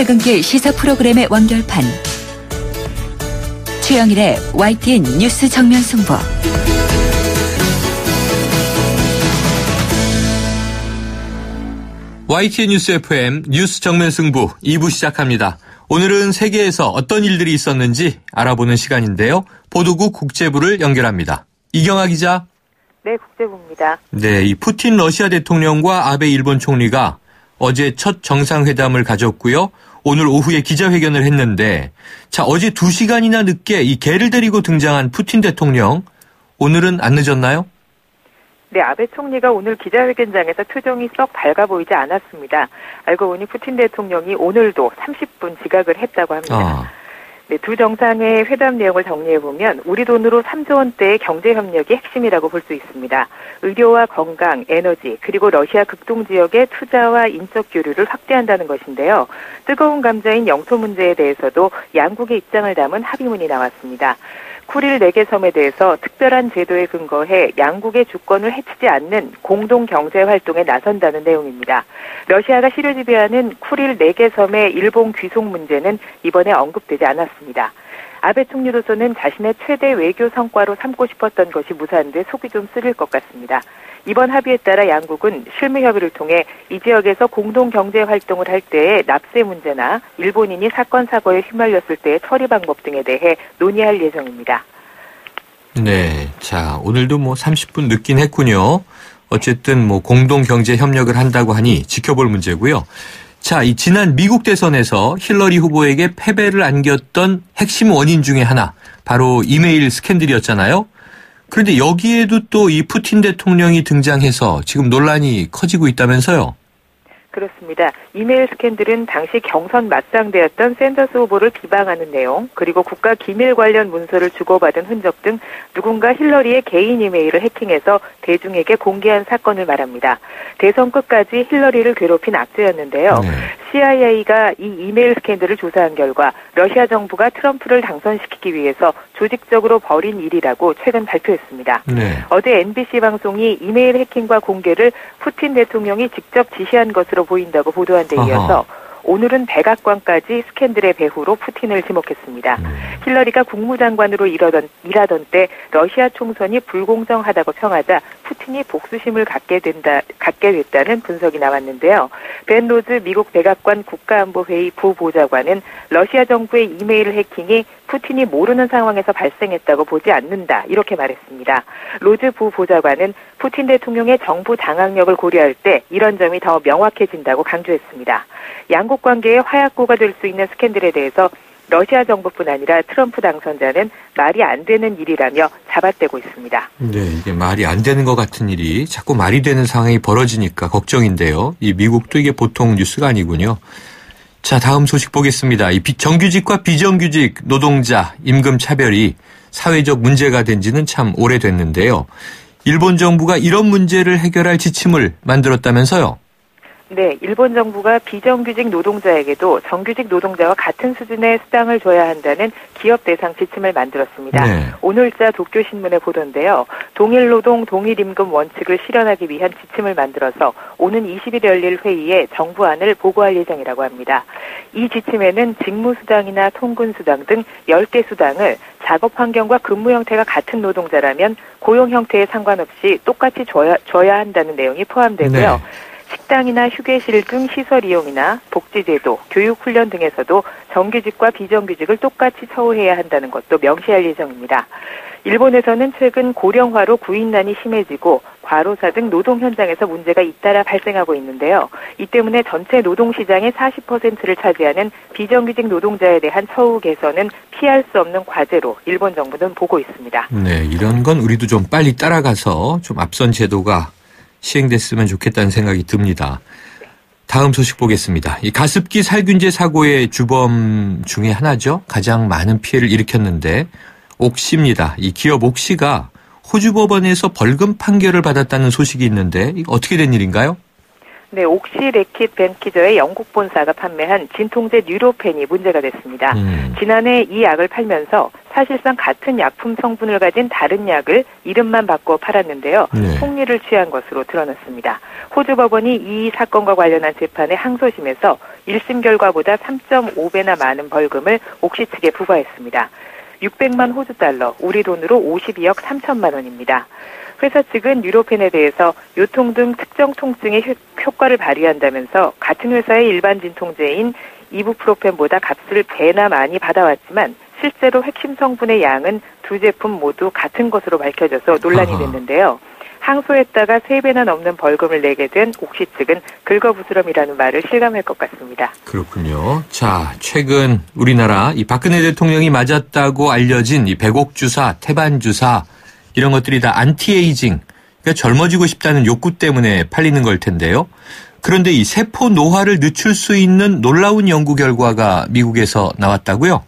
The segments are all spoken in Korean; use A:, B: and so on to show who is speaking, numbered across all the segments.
A: 퇴근길 시사 프로그램의 완결판. 최영일의 YTN 뉴스 정면 승부.
B: YTN 뉴스 FM 뉴스 정면 승부 2부 시작합니다. 오늘은 세계에서 어떤 일들이 있었는지 알아보는 시간인데요. 보도국 국제부를 연결합니다. 이경아 기자.
C: 네, 국제부입니다.
B: 네, 이 푸틴 러시아 대통령과 아베 일본 총리가 어제 첫 정상회담을 가졌고요. 오늘 오후에 기자회견을 했는데, 자, 어제 2시간이나 늦게 이 개를 데리고 등장한 푸틴 대통령, 오늘은 안 늦었나요?
C: 네, 아베 총리가 오늘 기자회견장에서 표정이 썩 밝아 보이지 않았습니다. 알고 보니 푸틴 대통령이 오늘도 30분 지각을 했다고 합니다. 네, 두 정상의 회담 내용을 정리해보면 우리 돈으로 3조 원대의 경제협력이 핵심이라고 볼 수 있습니다. 의료와 건강, 에너지, 그리고 러시아 극동 지역의 투자와 인적 교류를 확대한다는 것인데요. 뜨거운 감자인 영토 문제에 대해서도 양국의 입장을 담은 합의문이 나왔습니다. 쿠릴 4개 섬에 대해서 특별한 제도에 근거해 양국의 주권을 해치지 않는 공동 경제 활동에 나선다는 내용입니다. 러시아가 실효 지배하는 쿠릴 4개 섬의 일본 귀속 문제는 이번에 언급되지 않았습니다. 아베 총리로서는 자신의 최대 외교 성과로 삼고 싶었던 것이 무사한데 속이 좀 쓰릴 것 같습니다. 이번 합의에 따라 양국은 실무 협의를 통해 이 지역에서 공동 경제 활동을 할 때의 납세 문제나 일본인이 사건 사고에 휘말렸을 때의 처리 방법 등에 대해 논의할 예정입니다.
B: 네, 자, 오늘도 30분 늦긴 했군요. 어쨌든 공동 경제 협력을 한다고 하니 지켜볼 문제고요. 자, 이 지난 미국 대선에서 힐러리 후보에게 패배를 안겼던 핵심 원인 중에 하나, 바로 이메일 스캔들이었잖아요. 그런데 여기에도 또 이 푸틴 대통령이 등장해서 지금 논란이 커지고 있다면서요?
C: 그렇습니다. 이메일 스캔들은 당시 경선 맞상대였던 샌더스 후보를 비방하는 내용, 그리고 국가 기밀 관련 문서를 주고받은 흔적 등 누군가 힐러리의 개인 이메일을 해킹해서 대중에게 공개한 사건을 말합니다. 대선 끝까지 힐러리를 괴롭힌 악재였는데요. CIA가 이 이메일 스캔들을 조사한 결과 러시아 정부가 트럼프를 당선시키기 위해서 조직적으로 벌인 일이라고 최근 발표했습니다. 어제 NBC 방송이 이메일 해킹과 공개를 푸틴 대통령이 직접 지시한 것으로 보인다고 보도한 데 이어서 오늘은 백악관까지 스캔들의 배후로 푸틴을 지목했습니다. 힐러리가 국무장관으로 일하던 때 러시아 총선이 불공정하다고 평하자 푸틴이 복수심을 갖게 됐다는 분석이 나왔는데요. 벤 로즈 미국 백악관 국가안보회의 부보좌관은 러시아 정부의 이메일 해킹이 푸틴이 모르는 상황에서 발생했다고 보지 않는다, 이렇게 말했습니다. 로즈 부보좌관은 푸틴 대통령의 정부 장악력을 고려할 때 이런 점이 더 명확해진다고 강조했습니다. 양국 관계의 화약고가 될 수 있는 스캔들에 대해서 러시아 정부뿐 아니라 트럼프 당선자는 말이 안 되는 일이라며 잡아떼고 있습니다. 네,
B: 이게 말이 안 되는 것 같은 일이 자꾸 말이 되는 상황이 벌어지니까 걱정인데요. 이 미국도 이게 보통 뉴스가 아니군요. 자, 다음 소식 보겠습니다. 이 정규직과 비정규직 노동자 임금 차별이 사회적 문제가 된 지는 참 오래됐는데요. 일본 정부가 이런 문제를 해결할 지침을 만들었다면서요?
C: 네, 일본 정부가 비정규직 노동자에게도 정규직 노동자와 같은 수준의 수당을 줘야 한다는 기업 대상 지침을 만들었습니다. 오늘자 도쿄신문에 보도인데요. 동일노동 동일임금 원칙을 실현하기 위한 지침을 만들어서 오는 20일 열릴 회의에 정부안을 보고할 예정이라고 합니다. 이 지침에는 직무수당이나 통근수당 등 10개 수당을 작업 환경과 근무 형태가 같은 노동자라면 고용 형태에 상관없이 똑같이 줘야 한다는 내용이 포함되고요. 식당이나 휴게실 등 시설 이용이나 복지제도, 교육훈련 등에서도 정규직과 비정규직을 똑같이 처우해야 한다는 것도 명시할 예정입니다. 일본에서는 최근 고령화로 구인난이 심해지고 과로사 등 노동 현장에서 문제가 잇따라 발생하고 있는데요. 이 때문에 전체 노동시장의 40%를 차지하는 비정규직 노동자에 대한 처우 개선은 피할 수 없는 과제로 일본 정부는 보고 있습니다.
B: 네, 이런 건 우리도 좀 빨리 따라가서 좀 앞선 제도가 시행됐으면 좋겠다는 생각이 듭니다. 다음 소식 보겠습니다. 이 가습기 살균제 사고의 주범 중에 하나죠. 가장 많은 피해를 일으켰는데 옥시입니다. 이 기업 옥시가 호주 법원에서 벌금 판결을 받았다는 소식이 있는데 이거 어떻게 된 일인가요?
C: 네, 옥시레킷 벤키저의 영국 본사가 판매한 진통제 뉴로펜이 문제가 됐습니다. 지난해 이 약을 팔면서 사실상 같은 약품 성분을 가진 다른 약을 이름만 바꿔 팔았는데요.
B: 네.
C: 폭리를 취한 것으로 드러났습니다. 호주 법원이 이 사건과 관련한 재판에 항소심에서 1심 결과보다 3.5배나 많은 벌금을 옥시 측에 부과했습니다. 600만 호주 달러, 우리 돈으로 52억 3천만 원입니다. 회사 측은 뉴로펜에 대해서 요통 등 특정 통증에 효과를 발휘한다면서 같은 회사의 일반 진통제인 이부프로펜보다 값을 배나 많이 받아왔지만 실제로 핵심 성분의 양은 두 제품 모두 같은 것으로 밝혀져서 논란이 됐는데요. 항소했다가 3배나 넘는 벌금을 내게 된 옥시 측은 긁어부스럼이라는 말을 실감할 것 같습니다.
B: 그렇군요. 자, 최근 우리나라 이 박근혜 대통령이 맞았다고 알려진 이 백옥 주사, 태반 주사 이런 것들이 다 안티에이징, 그러니까 젊어지고 싶다는 욕구 때문에 팔리는 걸 텐데요. 그런데 이 세포 노화를 늦출 수 있는 놀라운 연구 결과가 미국에서 나왔다고요?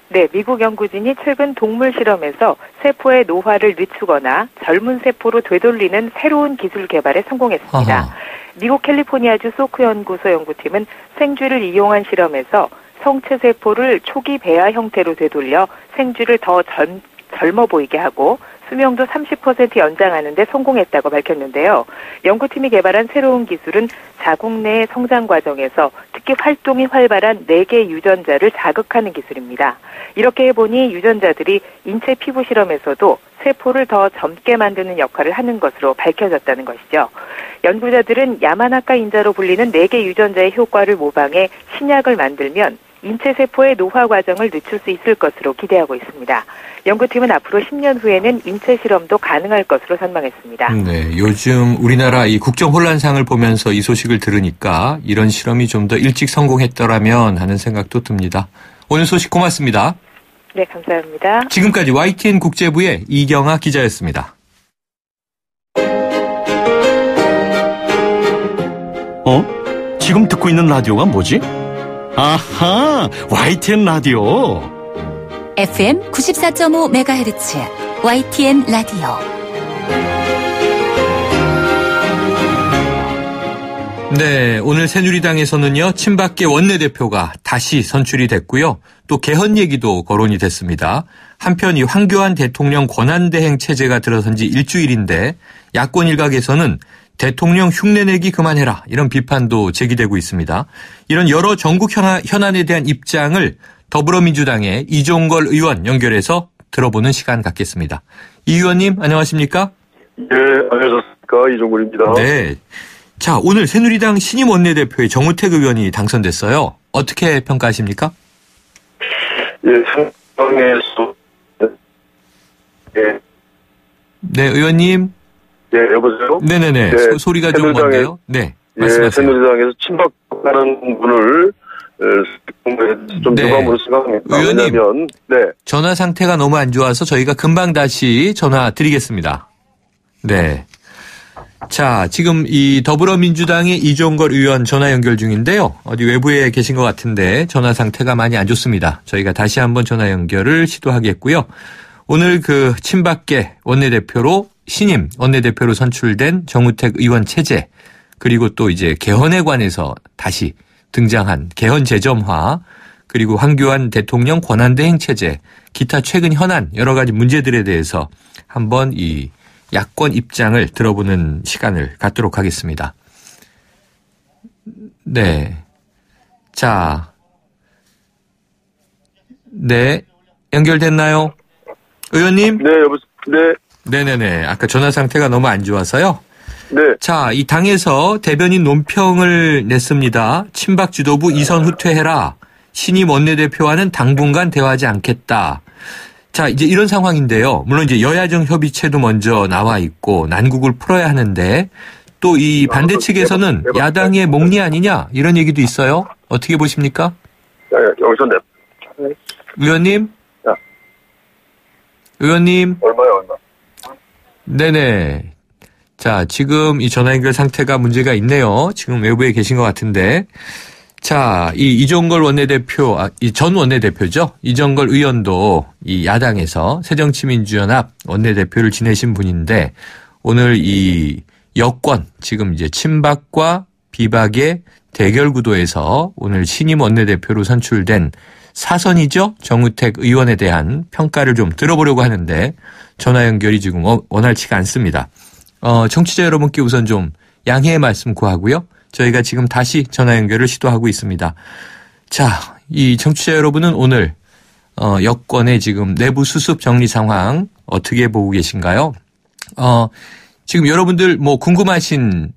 C: 네, 미국 연구진이 최근 동물 실험에서 세포의 노화를 늦추거나 젊은 세포로 되돌리는 새로운 기술 개발에 성공했습니다.
B: 아하.
C: 미국 캘리포니아주 소크 연구소 연구팀은 생쥐를 이용한 실험에서 성체 세포를 초기 배아 형태로 되돌려 생쥐를 더 젊어 보이게 하고 수명도 30% 연장하는 데 성공했다고 밝혔는데요. 연구팀이 개발한 새로운 기술은 자궁 내 성장 과정에서 특히 활동이 활발한 4개 유전자를 자극하는 기술입니다. 이렇게 해보니 유전자들이 인체 피부 실험에서도 세포를 더 젊게 만드는 역할을 하는 것으로 밝혀졌다는 것이죠. 연구자들은 야마나카 인자로 불리는 4개 유전자의 효과를 모방해 신약을 만들면 인체 세포의 노화 과정을 늦출 수 있을 것으로 기대하고 있습니다. 연구팀은 앞으로 10년 후에는 인체 실험도 가능할 것으로 전망했습니다.
B: 네, 요즘 우리나라 이 국정 혼란상을 보면서 이 소식을 들으니까 이런 실험이 좀 더 일찍 성공했더라면 하는 생각도 듭니다. 오늘 소식 고맙습니다.
C: 네, 감사합니다.
B: 지금까지 YTN 국제부의 이경아 기자였습니다.
D: 지금 듣고 있는 라디오가 뭐지? 아하, YTN 라디오.
A: FM 94.5MHz YTN 라디오.
B: 네, 오늘 새누리당에서는요, 친박계 원내대표가 다시 선출이 됐고요. 또 개헌 얘기도 거론이 됐습니다. 한편 이 황교안 대통령 권한대행 체제가 들어선 지 일주일인데 야권 일각에서는 대통령 흉내내기 그만해라 이런 비판도 제기되고 있습니다. 이런 여러 전국 현안에 대한 입장을 더불어민주당의 이종걸 의원 연결해서 들어보는 시간 갖겠습니다. 이 의원님 안녕하십니까?
E: 네, 안녕하십니까. 이종걸입니다.
B: 네. 자, 오늘 새누리당 신임 원내대표의 정우택 의원이 당선됐어요. 어떻게 평가하십니까?
E: 예, 상당에서
B: 네, 의원님.
E: 네, 여보세요?
B: 네네네.
E: 네,
B: 소리가 좀 먼데요. 네, 말씀하세요.
E: 새누리당에서 친박하는 분을 좀
B: 네.
E: 유감으로 생각합니다.
B: 의원님.
E: 왜냐하면
B: 전화 상태가 너무 안 좋아서 저희가 금방 다시 전화 드리겠습니다. 네. 자, 지금 이 더불어민주당의 이종걸 의원 전화 연결 중인데요. 어디 외부에 계신 것 같은데 전화 상태가 많이 안 좋습니다. 저희가 다시 한번 전화 연결을 시도하겠고요. 오늘 그 친박계 원내대표로 신임 원내대표로 선출된 정우택 의원 체제, 그리고 또 이제 개헌에 관해서 다시 등장한 개헌 재점화, 그리고 황교안 대통령 권한대행 체제, 기타 최근 현안 여러 가지 문제들에 대해서 한번 이 야권 입장을 들어보는 시간을 갖도록 하겠습니다. 네. 자. 네. 연결됐나요? 의원님?
E: 네, 여보세요. 네.
B: 네네네. 아까 전화 상태가 너무 안 좋아서요.
E: 네.
B: 자, 이 당에서 대변인 논평을 냈습니다. 친박 지도부 이선 후퇴해라. 신임 원내대표와는 당분간 대화하지 않겠다. 자, 이제 이런 상황인데요. 물론 이제 여야정 협의체도 먼저 나와 있고 난국을 풀어야 하는데 또 이 반대 측에서는 야당의 목리 아니냐 이런 얘기도 있어요. 어떻게 보십니까?
E: 여기서
B: 의원님?
E: 야.
B: 의원님?
E: 얼마?
B: 네네. 자, 지금 이 전화 연결 상태가 문제가 있네요. 지금 외부에 계신 것 같은데. 자, 이 이종걸 원내대표, 이 전 원내대표죠. 이종걸 의원도 이 야당에서 새정치민주연합 원내대표를 지내신 분인데 오늘 이 여권, 지금 이제 친박과 비박의 대결 구도에서 오늘 신임 원내대표로 선출된 사선이죠. 정우택 의원에 대한 평가를 좀 들어보려고 하는데 전화 연결이 지금 원활치가 않습니다. 청취자 여러분께 우선 좀 양해의 말씀 구하고요. 저희가 지금 다시 전화 연결을 시도하고 있습니다. 자, 이 청취자 여러분은 오늘 여권의 지금 내부 수습 정리 상황 어떻게 보고 계신가요? 지금 여러분들 뭐 궁금하신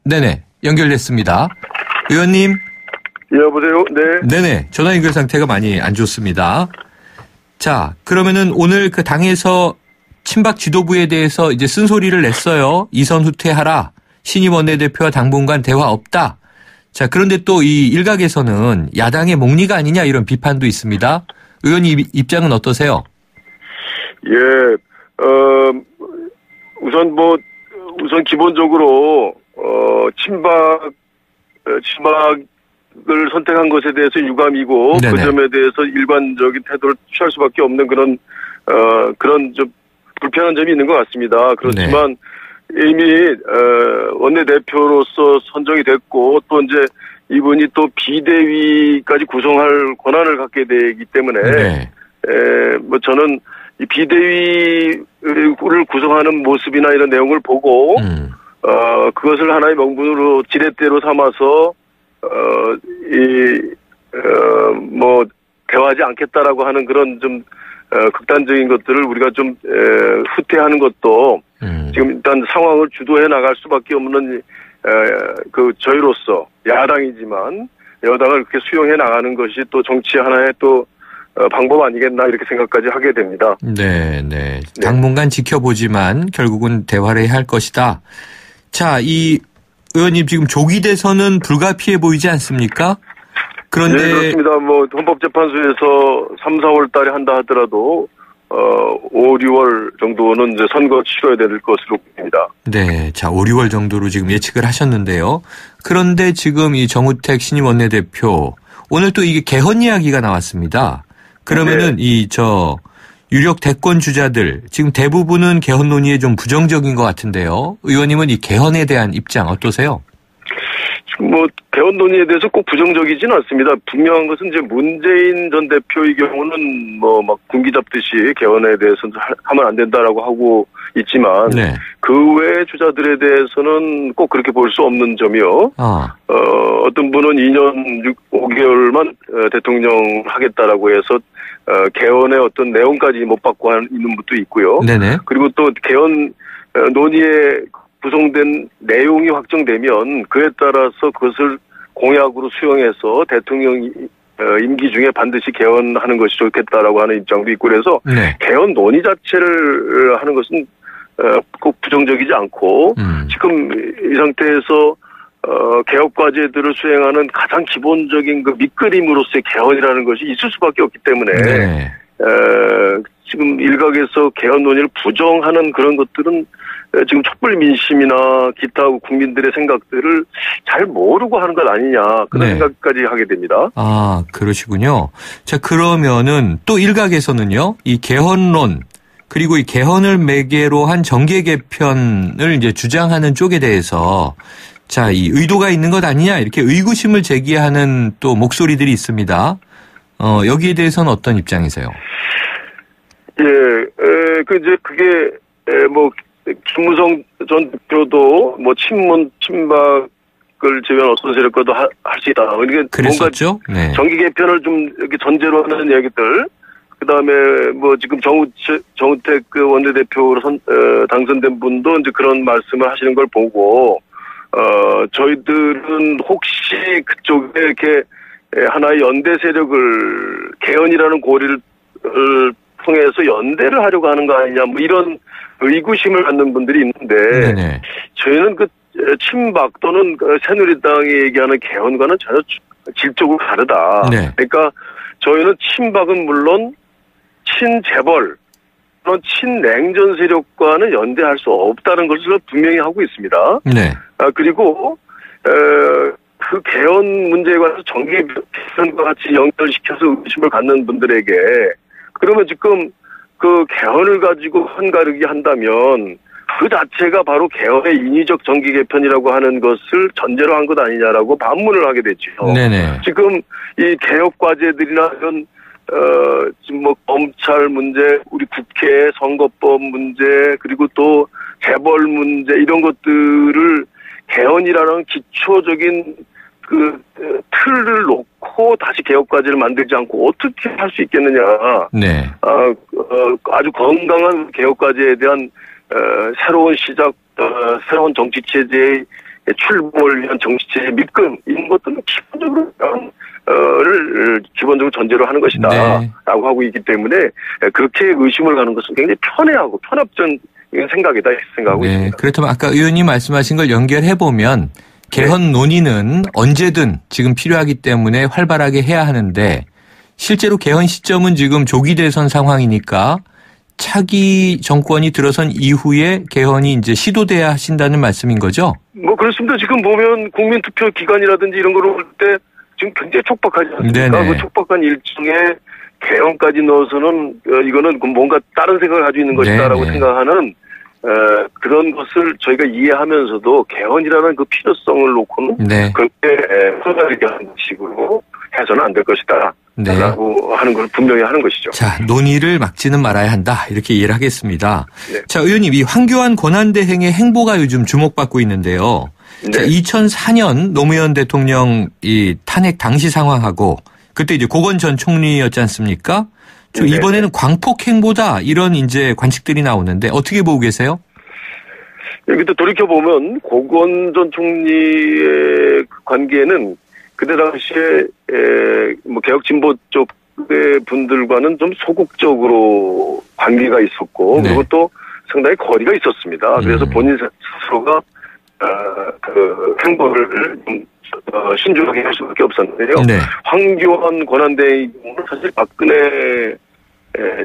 B: 네네 연결됐습니다. 의원님.
E: 여보세요. 네.
B: 네네 전화 연결 상태가 많이 안 좋습니다. 자 그러면은 오늘 그 당에서 친박 지도부에 대해서 이제 쓴소리를 냈어요. 이선 후퇴하라. 신임 원내대표와 당분간 대화 없다. 자 그런데 또 이 일각에서는 야당의 목리가 아니냐 이런 비판도 있습니다. 의원님 입장은 어떠세요?
E: 예. 우선 기본적으로 친박을 선택한 것에 대해서 유감이고
B: 네네.
E: 그 점에 대해서 일관적인 태도를 취할 수밖에 없는 그런 좀 불편한 점이 있는 것 같습니다. 그렇지만 이미 원내대표로서 선정이 됐고 또 이제 이분이 또 비대위까지 구성할 권한을 갖게 되기 때문에 저는 이 비대위를 구성하는 모습이나 이런 내용을 보고 그것을 하나의 명분으로 지렛대로 삼아서 대화하지 않겠다라고 하는 그런 좀 극단적인 것들을 우리가 좀 후퇴하는 것도 지금 일단 상황을 주도해 나갈 수밖에 없는 저희로서 야당이지만 여당을 그렇게 수용해 나가는 것이 또 정치 하나의 또 방법 아니겠나 이렇게 생각까지 하게 됩니다.
B: 네. 당분간 지켜보지만 결국은 대화를 해야 할 것이다. 자, 이 의원님 지금 조기 대선은 불가피해 보이지 않습니까? 그런데
E: 네, 그렇습니다. 헌법재판소에서 3, 4월 달에 한다 하더라도 5, 6월 정도는 이제 선거 치러야 될 것으로 보입니다.
B: 네, 자 5, 6월 정도로 지금 예측을 하셨는데요. 그런데 지금 이 정우택 신임 원내대표 오늘 또 이게 개헌 이야기가 나왔습니다. 그러면은 유력 대권 주자들 지금 대부분은 개헌 논의에 좀 부정적인 것 같은데요. 의원님은 이 개헌에 대한 입장 어떠세요?
E: 개헌 논의에 대해서 꼭 부정적이지는 않습니다. 분명한 것은 이제 문재인 전 대표의 경우는 막 군기 잡듯이 개헌에 대해서는 하면 안 된다라고 하고 있지만 그 외의 주자들에 대해서는 꼭 그렇게 볼 수 없는 점이요. 어떤 분은 2년 5개월만 대통령 하겠다라고 해서 개헌의 어떤 내용까지 못 받고 있는 분도 있고요.
B: 네네.
E: 그리고 또 개헌 논의에 구성된 내용이 확정되면 그에 따라서 그것을 공약으로 수용해서 대통령 임기 중에 반드시 개헌하는 것이 좋겠다라고 하는 입장도 있고 그래서 개헌 논의 자체를 하는 것은 꼭 부정적이지 않고 지금 이 상태에서 개혁 과제들을 수행하는 가장 기본적인 그 밑그림으로서의 개헌이라는 것이 있을 수밖에 없기 때문에 지금 일각에서 개헌 논의를 부정하는 그런 것들은 지금 촛불 민심이나 기타 국민들의 생각들을 잘 모르고 하는 것 아니냐 그런 생각까지 하게 됩니다.
B: 아 그러시군요. 자 그러면은 또 일각에서는요 이 개헌론 그리고 이 개헌을 매개로 한 정계 개편을 이제 주장하는 쪽에 대해서 자 이 의도가 있는 것 아니냐 이렇게 의구심을 제기하는 또 목소리들이 있습니다. 여기에 대해서는 어떤 입장이세요?
E: 그게 김무성 전 대표도 친박을 제외한 어떤 세력과도 할 수 있다.
B: 그랬었죠?
E: 뭔가 정기 개편을 좀 이렇게 전제로 하는 얘기들. 그다음에 지금 정우택 원내대표로 당선된 분도 이제 그런 말씀을 하시는 걸 보고 저희들은 혹시 그쪽에 이렇게 하나의 연대 세력을 개헌이라는 고리를 통해서 연대를 하려고 하는 거 아니냐 이런 의구심을 갖는 분들이 있는데 저희는 친박 또는 새누리당이 얘기하는 개헌과는 전혀 질적으로 다르다. 그러니까 저희는 친박은 물론 친재벌 또는 친냉전 세력과는 연대할 수 없다는 것을 분명히 하고 있습니다. 그리고 그 개헌 문제에 관해서 정기 개편과 같이 연결시켜서 의구심을 갖는 분들에게 그러면 지금 그 개헌을 가지고 한가르기 한다면 그 자체가 바로 개헌의 인위적 정기 개편이라고 하는 것을 전제로 한 것 아니냐라고 반문을 하게 됐죠.
B: 네네.
E: 지금 이 개혁 과제들이나 이런 지금 뭐 검찰 문제, 우리 국회 선거법 문제, 그리고 또 재벌 문제 이런 것들을 개헌이라는 기초적인 그 틀을 놓고 다시 개혁 과제를 만들지 않고 어떻게 할 수 있겠느냐.
B: 네.
E: 아주 건강한 개혁 과제에 대한 새로운 시작, 새로운 정치 체제의 출범을 위한 정치 체제 밑근 이런 것들은 기본적으로 전제로 하는 것이다.
B: 네.
E: 라고 하고 있기 때문에 그렇게 의심을 가는 것은 굉장히 편애하고 편협적인 생각이다 생각하고
B: 네.
E: 있습니다.
B: 그렇다면 아까 의원님 말씀하신 걸 연결해 보면 개헌 논의는 언제든 지금 필요하기 때문에 활발하게 해야 하는데 실제로 개헌 시점은 지금 조기 대선 상황이니까 차기 정권이 들어선 이후에 개헌이 이제 시도돼야 하신다는 말씀인 거죠?
E: 뭐 그렇습니다. 지금 보면 국민투표 기간이라든지 이런 거를 볼 때 지금 굉장히 촉박하지 않습니까?
B: 네네.
E: 그 촉박한 일정에 개헌까지 넣어서는 이거는 뭔가 다른 생각을 가지고 있는 것이다라고
B: 네네.
E: 생각하는 그런 것을 저희가 이해하면서도 개헌이라는 그 필요성을 놓고는
B: 네.
E: 그렇게 소나리게 하는 식으로 해서는 안 될 것이다.
B: 네.
E: 라고 하는 걸 분명히 하는 것이죠.
B: 자, 논의를 막지는 말아야 한다. 이렇게 이해를 하겠습니다.
E: 네.
B: 자, 의원님, 이 황교안 권한대행의 행보가 요즘 주목받고 있는데요.
E: 네.
B: 자, 2004년 노무현 대통령 이 탄핵 당시 상황하고 그때 이제 고건 전 총리였지 않습니까? 좀
E: 네.
B: 이번에는 광폭 행보다 이런 이제 관측들이 나오는데 어떻게 보고 계세요?
E: 여기 또 돌이켜보면 고건 전 총리의 그 관계는 그때 당시에 뭐 개혁 진보 쪽의 분들과는 좀 소극적으로 관계가 있었고
B: 네.
E: 그리고 또 상당히 거리가 있었습니다. 그래서 본인 스스로가 그 행보를 좀 신중하게 할 수밖에 없었는데요.
B: 네.
E: 황교안 권한대행은 사실 박근혜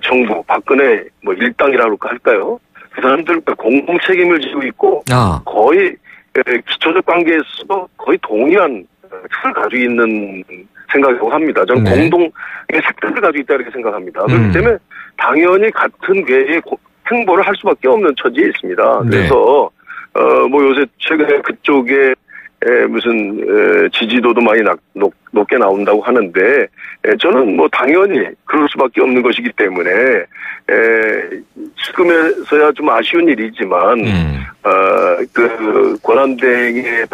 E: 정부, 박근혜 뭐 일당이라고 할까요? 그 사람들 공동 책임을 지고 있고 거의 기초적 관계에서도 거의 동일한 틀을 가지고 있는 생각이라고 합니다. 저는
B: 네.
E: 공동의 색깔을 가지고 있다 이렇게 생각합니다. 그렇기 때문에 당연히 같은 궤의 행보를 할 수밖에 없는 처지에 있습니다.
B: 네.
E: 그래서 뭐 요새 최근에 그쪽에 무슨 지지도도 많이 높게 나온다고 하는데 저는 뭐 당연히 그럴 수밖에 없는 것이기 때문에 지금에서야 좀 아쉬운 일이지만 그 권한대행의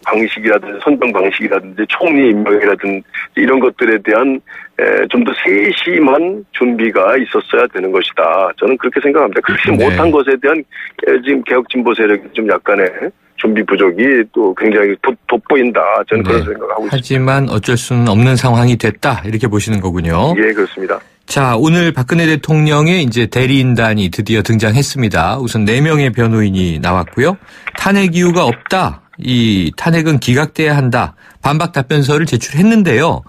E: 방식이라든지 선정 방식이라든지 총리 임명이라든지 이런 것들에 대한 좀 더 세심한 준비가 있었어야 되는 것이다. 저는 그렇게 생각합니다. 그렇지
B: 네.
E: 못한 것에 대한 지금 개혁 진보 세력이 좀 약간의 준비 부족이 또 굉장히 돋보인다. 저는 그런 생각을 하고 있습니다.
B: 하지만 어쩔 수는 없는 상황이 됐다. 이렇게 보시는 거군요.
E: 예, 그렇습니다.
B: 자, 오늘 박근혜 대통령의 이제 대리인단이 드디어 등장했습니다. 우선 4명의 변호인이 나왔고요. 탄핵 이유가 없다. 이 탄핵은 기각돼야 한다. 반박 답변서를 제출했는데요.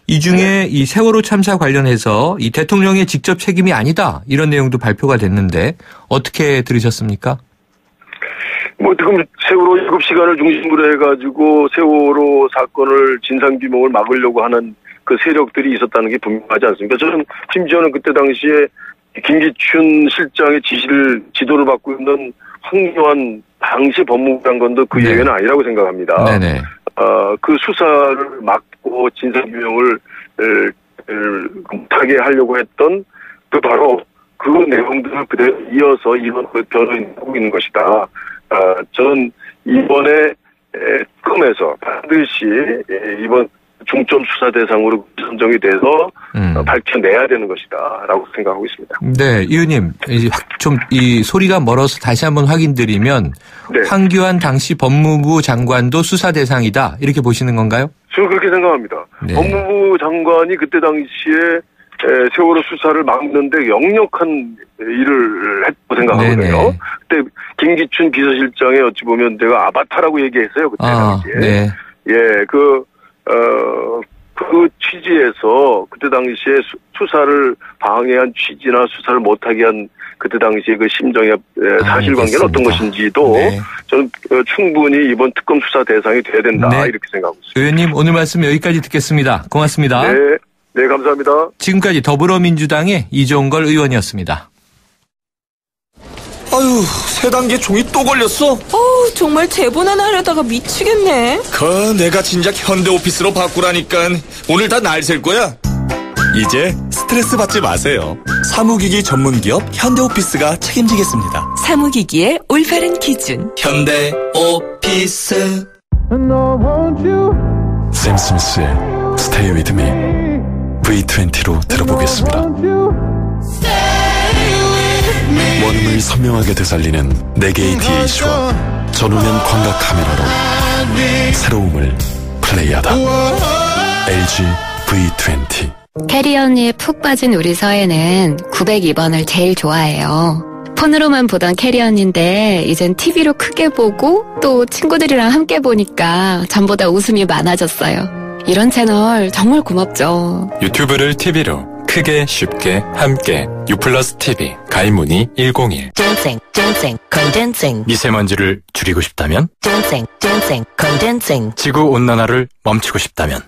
B: 이 중에 이 세월호 참사 관련해서 이 대통령의 직접 책임이 아니다. 이런 내용도 발표가 됐는데 어떻게 들으셨습니까?
E: 뭐 지금 세월호 7시간을 중심으로 해가지고 세월호 사건을 진상규명을 막으려고 하는 그 세력들이 있었다는 게 분명하지 않습니까? 저는 심지어는 그때 당시에 김기춘 실장의 지도를 받고 있는 황교안 당시 법무부 장관도 그
B: 네.
E: 얘기는 아니라고 생각합니다.
B: 네네.
E: 그 수사를 막고 진상규명을 못하게 하려고 했던 그 바로 그 내용들을 그대로 이어서 이번 변호인이 하고 있는 것이다. 저는 이번에 특검에서 반드시 이번 중점 수사 대상으로 선정이 돼서 밝혀내야 되는 것이다라고 생각하고 있습니다.
B: 네, 의원님, 좀 이 소리가 멀어서 다시 한번 확인드리면
E: 네.
B: 황교안 당시 법무부 장관도 수사 대상이다 이렇게 보시는 건가요?
E: 저는 그렇게 생각합니다.
B: 네.
E: 법무부 장관이 그때 당시에 세월호 수사를 막는데 역력한 일을 했다고 생각하거든요.
B: 네네.
E: 그때 김기춘 비서실장에 어찌 보면 내가 아바타라고 얘기했어요. 그때 당시에.
B: 네.
E: 예, 그 취지에서 그때 당시에 수사를 방해한 취지나 수사를 못하게 한 그때 당시에 그 심정의 사실관계는 어떤 것인지도
B: 네.
E: 저는 충분히 이번 특검 수사 대상이 돼야 된다
B: 네.
E: 이렇게 생각하고 있습니다.
B: 의원님 오늘 말씀 여기까지 듣겠습니다. 고맙습니다.
E: 네, 감사합니다.
B: 지금까지 더불어민주당의 이종걸 의원이었습니다.
F: 아유, 세 단계 종이 또 걸렸어?
G: 정말 대본 하나 하려다가 미치겠네.
F: 내가 진작 현대오피스로 바꾸라니까. 오늘 다 날 셀 거야. 이제 스트레스 받지 마세요. 사무기기 전문기업 현대오피스가 책임지겠습니다.
G: 사무기기의 올바른 기준.
F: 현대오피스.
H: 샘 스미스의 Stay With Me V20로 들어보겠습니다. 원음을 선명하게 되살리는 4개의 DAC와 전후면 광각 카메라로 새로움을 플레이하다. LG V20.
I: 캐리언이에 푹 빠진 우리 서해는 902번을 제일 좋아해요. 폰으로만 보던 캐리언인데 이젠 TV로 크게 보고 또 친구들이랑 함께 보니까 전보다 웃음이 많아졌어요. 이런 채널 정말 고맙죠.
J: 유튜브를 TV로 크게 쉽게 함께 유플러스 TV 가입 문의 101.
K: condensing.
J: 미세먼지를 줄이고 싶다면
K: condensing.
J: 지구 온난화를 멈추고 싶다면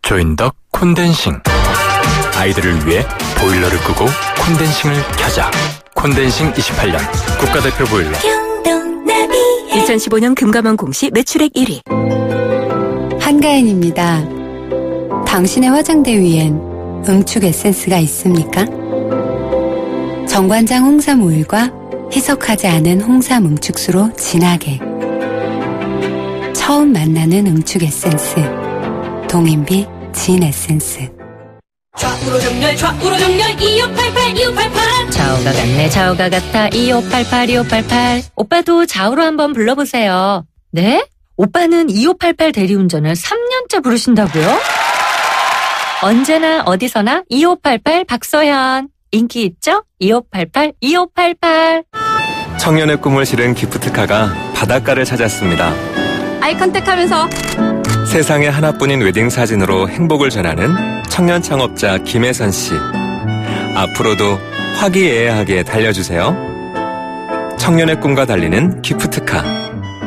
J: 조인덕 콘덴싱. 아이들을 위해 보일러를 끄고 콘덴싱을 켜자. 콘덴싱 28년 국가대표 보일러.
G: 2015년 금감원 공시 매출액 1위.
L: 한가인입니다. 당신의 화장대 위엔 음축 에센스가 있습니까? 정관장 홍삼 오일과 희석하지 않은 홍삼 음축수로 진하게. 처음 만나는 음축 에센스. 동인비 진 에센스.
M: 좌우로 정렬 2588.
K: 좌우가 같네 좌우가 같아 2588. 오빠도 좌우로 한번 불러보세요. 네? 오빠는 2588 대리운전을 3년째 부르신다고요? 언제나 어디서나 2588 박서현. 인기 있죠? 2588.
J: 청년의 꿈을 실은 기프트카가 바닷가를 찾았습니다.
G: 아이 컨택하면서
J: 세상에 하나뿐인 웨딩 사진으로 행복을 전하는 청년 창업자 김혜선 씨. 앞으로도 화기애애하게 달려주세요. 청년의 꿈과 달리는 기프트카.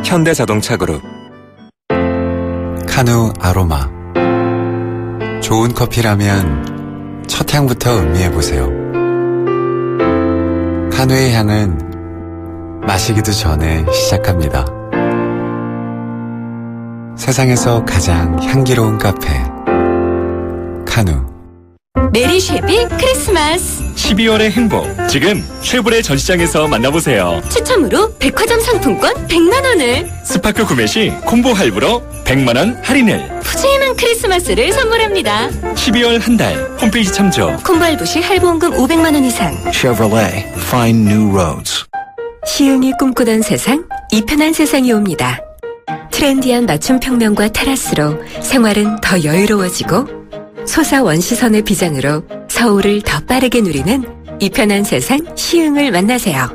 J: 현대자동차그룹.
N: 카누 아로마. 좋은 커피라면 첫 향부터 음미해보세요. 카누의 향은 마시기도 전에 시작합니다. 세상에서 가장 향기로운 카페 카누.
G: 메리 쉐비 크리스마스
D: 12월의 행복 지금 쉐보레 전시장에서 만나보세요.
G: 추첨으로 백화점 상품권 100만원을,
D: 스파크 구매 시 콤보 할부로 100만원 할인을,
G: 푸짐한 크리스마스를 선물합니다.
D: 12월 한 달 홈페이지 참조.
G: 콤보 할부 시 할부원금 500만원 이상.
O: Chevrolet Find New Roads.
G: 시흥이 꿈꾸던 세상, 이 편한 세상이 옵니다. 트렌디한 맞춤 평면과 테라스로 생활은 더 여유로워지고 소사 원시선의 비장으로 서울을 더 빠르게 누리는 이 편한 세상 시흥을 만나세요.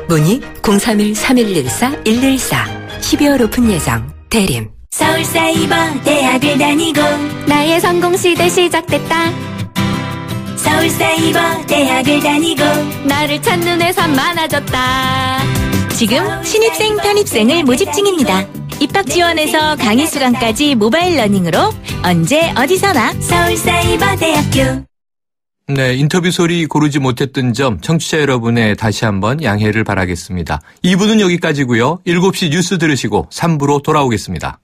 G: 문의 031-3114-114. 12월 오픈 예정. 대림.
M: 서울사이버 대학을 다니고
G: 나의 성공시대 시작됐다.
M: 서울사이버 대학을 다니고
G: 나를 찾는 회사 많아졌다.
M: 지금 신입생 편입생을 모집 중입니다. 입학 지원에서 강의 수강까지 모바일 러닝으로 언제 어디서나 서울사이버대학교.
B: 네, 인터뷰 소리 고르지 못했던 점 청취자 여러분의 다시 한번 양해를 바라겠습니다. 2부는 여기까지고요. 7시 뉴스 들으시고 3부로 돌아오겠습니다.